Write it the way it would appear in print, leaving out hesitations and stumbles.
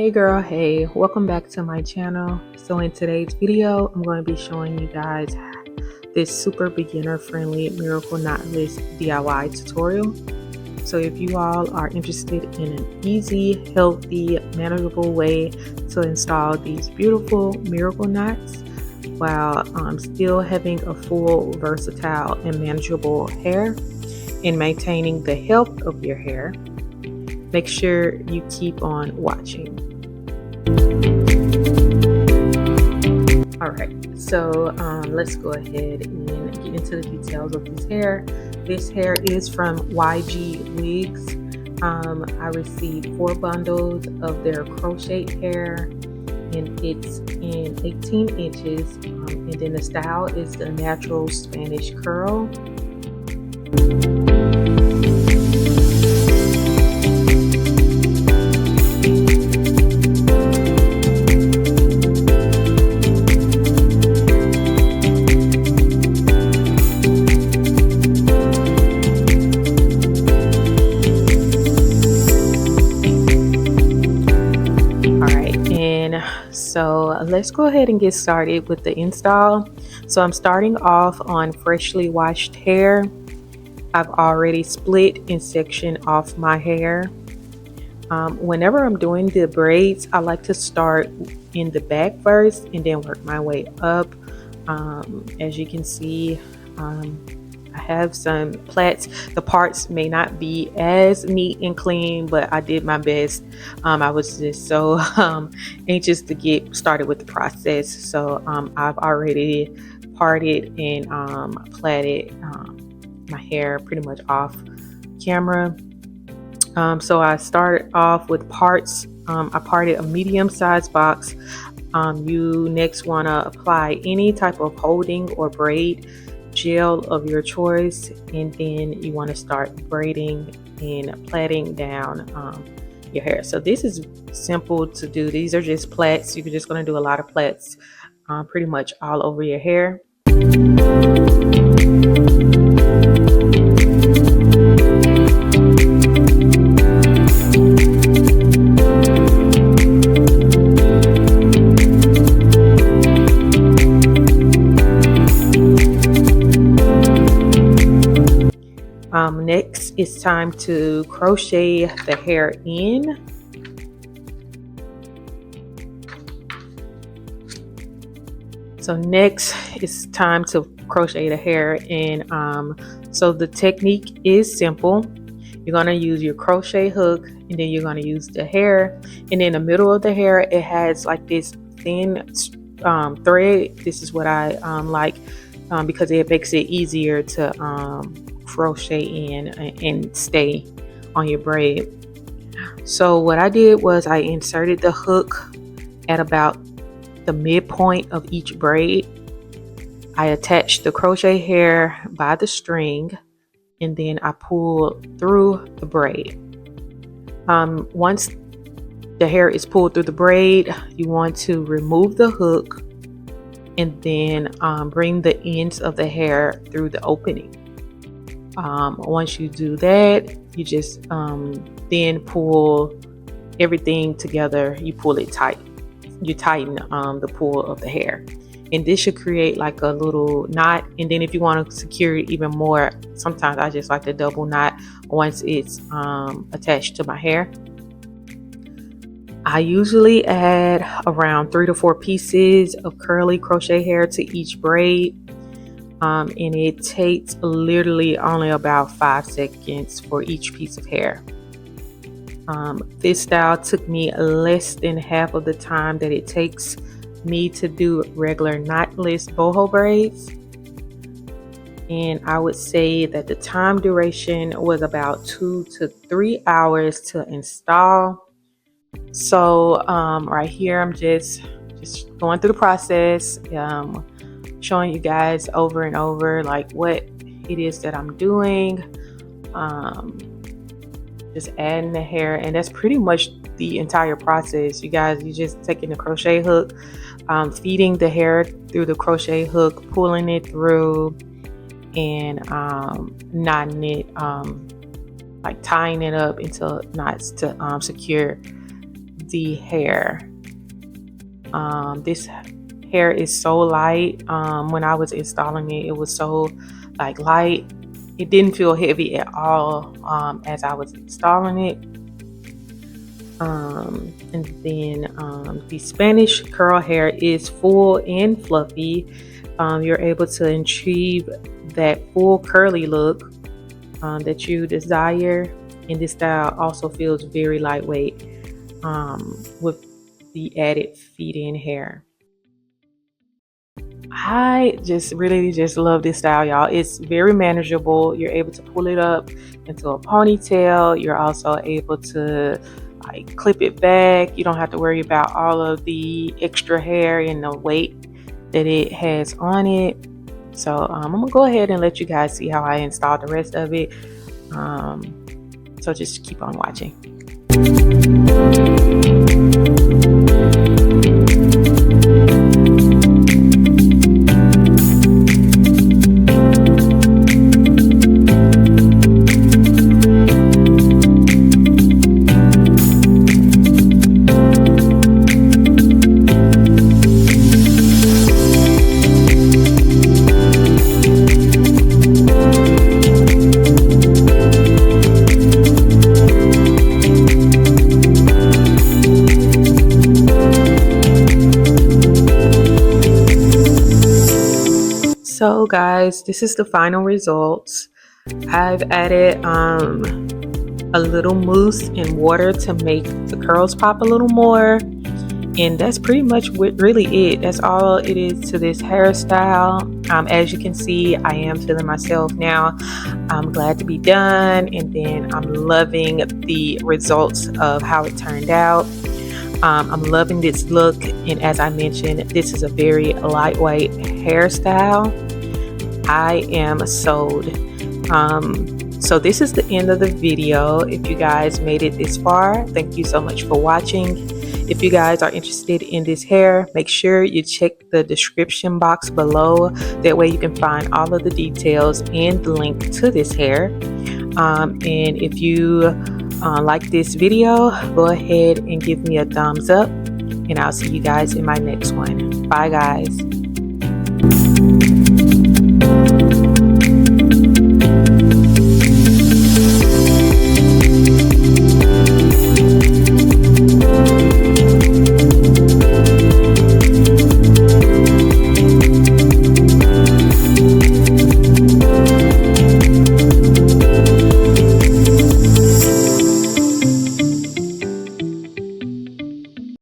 Hey girl, hey, welcome back to my channel. So in today's video, I'm going to be showing you guys this super beginner friendly miracle knotless DIY tutorial. So if you all are interested in an easy, healthy, manageable way to install these beautiful miracle knots while still having a full, versatile, and manageable hair and maintaining the health of your hair, make sure you keep on watching. Alright, so let's go ahead and get into the details of this hair. This hair is from Ywigs. I received 4 bundles of their crochet hair, and it's in 18 inches. And then the style is the natural Spanish curl. So let's go ahead and get started with the install. So I'm starting off on freshly washed hair. I've already split and sectioned off my hair. Whenever I'm doing the braids, I like to start in the back first and then work my way up. As you can see, I have some plaits. The parts may not be as neat and clean, but I did my best. I was just so anxious to get started with the process. So I've already parted and plaited my hair pretty much off camera. So I started off with parts. I parted a medium-sized box. You next want to apply any type of holding or braid gel of your choice, and then you want to start braiding and plaiting down your hair. So this is simple to do. These are just plaits. You're just going to do a lot of plaits pretty much all over your hair. Next, it's time to crochet the hair in. So next, it's time to crochet the hair in. So the technique is simple. You're going to use your crochet hook, and then you're going to use the hair. And in the middle of the hair, it has like this thin thread. This is what I like because it makes it easier to crochet in and stay on your braid. So what I did was I inserted the hook at about the midpoint of each braid. I attached the crochet hair by the string, and then I pulled through the braid. Once the hair is pulled through the braid, you want to remove the hook and then bring the ends of the hair through the opening. Once you do that, you just then pull everything together. You pull it tight. You tighten the pull of the hair, and this should create like a little knot. And then if you want to secure it even more, sometimes I just like to double knot once it's attached to my hair. I usually add around 3 to 4 pieces of curly crochet hair to each braid. And it takes literally only about 5 seconds for each piece of hair. This style took me less than half of the time that it takes me to do regular knotless boho braids. And I would say that the time duration was about 2 to 3 hours to install. So right here, I'm just going through the process. Showing you guys over and over like what it is that I'm doing, just adding the hair, and that's pretty much the entire process. You guys, you just taking the crochet hook, feeding the hair through the crochet hook, pulling it through, and knotting it, like tying it up into knots to secure the hair. This hair is so light. When I was installing it, it was so like light. It didn't feel heavy at all as I was installing it. And then the Spanish curl hair is full and fluffy. You're able to achieve that full curly look that you desire. And this style also feels very lightweight with the added feed-in hair. I just really just love this style, y'all. It's very manageable. You're able to pull it up into a ponytail. You're also able to like clip it back. You don't have to worry about all of the extra hair and the weight that it has on it. So I'm gonna go ahead and let you guys see how I installed the rest of it. So just keep on watching. So guys, this is the final results. I've added a little mousse and water to make the curls pop a little more, and that's pretty much really it. That's all it is to this hairstyle. As you can see, I am feeling myself now. I'm glad to be done, and then I'm loving the results of how it turned out. I'm loving this look, and as I mentioned, this is a very lightweight hairstyle. I am sold. So this is the end of the video. If you guys made it this far, thank you so much for watching. If you guys are interested in this hair, make sure you check the description box below. That way you can find all of the details and the link to this hair. And if you like this video, go ahead and give me a thumbs up, and I'll see you guys in my next one. Bye guys.